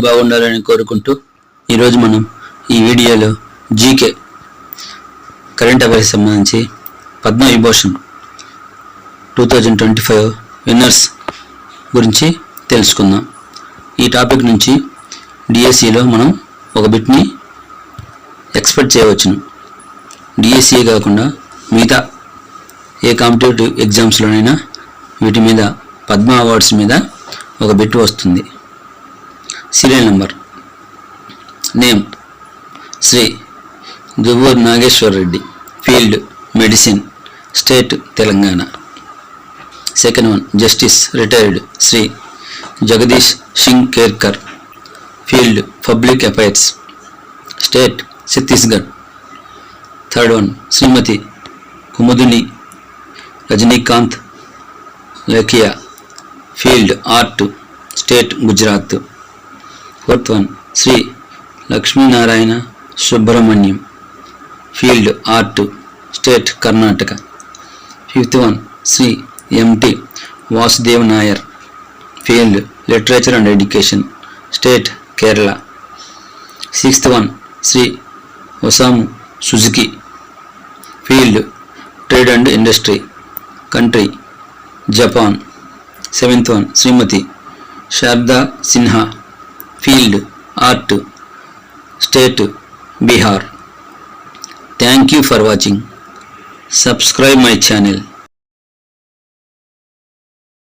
బాగుండాలని కోరుకుంటూ ఈరోజు మనం ఈ వీడియోలో జీకే కరెంట్ అఫైర్స్ సంబంధించి పద్మ విభూషణ్ 2025 విన్నర్స్ గురించి తెలుసుకుందాం. ఈ టాపిక్ నుంచి డిఎస్సిలో మనం ఒక బిట్ని ఎక్స్పెక్ట్ చేయవచ్చును. డిఎస్సియే కాకుండా మిగతా ఏ కాంపిటేటివ్ ఎగ్జామ్స్లోనైనా వీటి మీద పద్మ అవార్డ్స్ మీద ఒక బిట్ వస్తుంది. Serial number, name Shri Duvvuru Nageswar Reddy, field medicine, state Telangana. Second one, justice retired Shri Jagdish Singh Khehar, field public affairs, state Chhattisgarh. Third one, Shrimati Kumudini Rajnikant Lakhia, field art, state Gujarat. Fourth one, Shri Lakshminarayana Subramaniam, field art, state Karnataka. Fifth one, Shri MT Vasudev Nair, field literature and education, state Kerala. Sixth one, Shri Osamu Suzuki, field trade and industry, country Japan. Seventh one, Shrimati Sharda Sinha, field art, state Bihar. Thank you for watching. Subscribe my channel.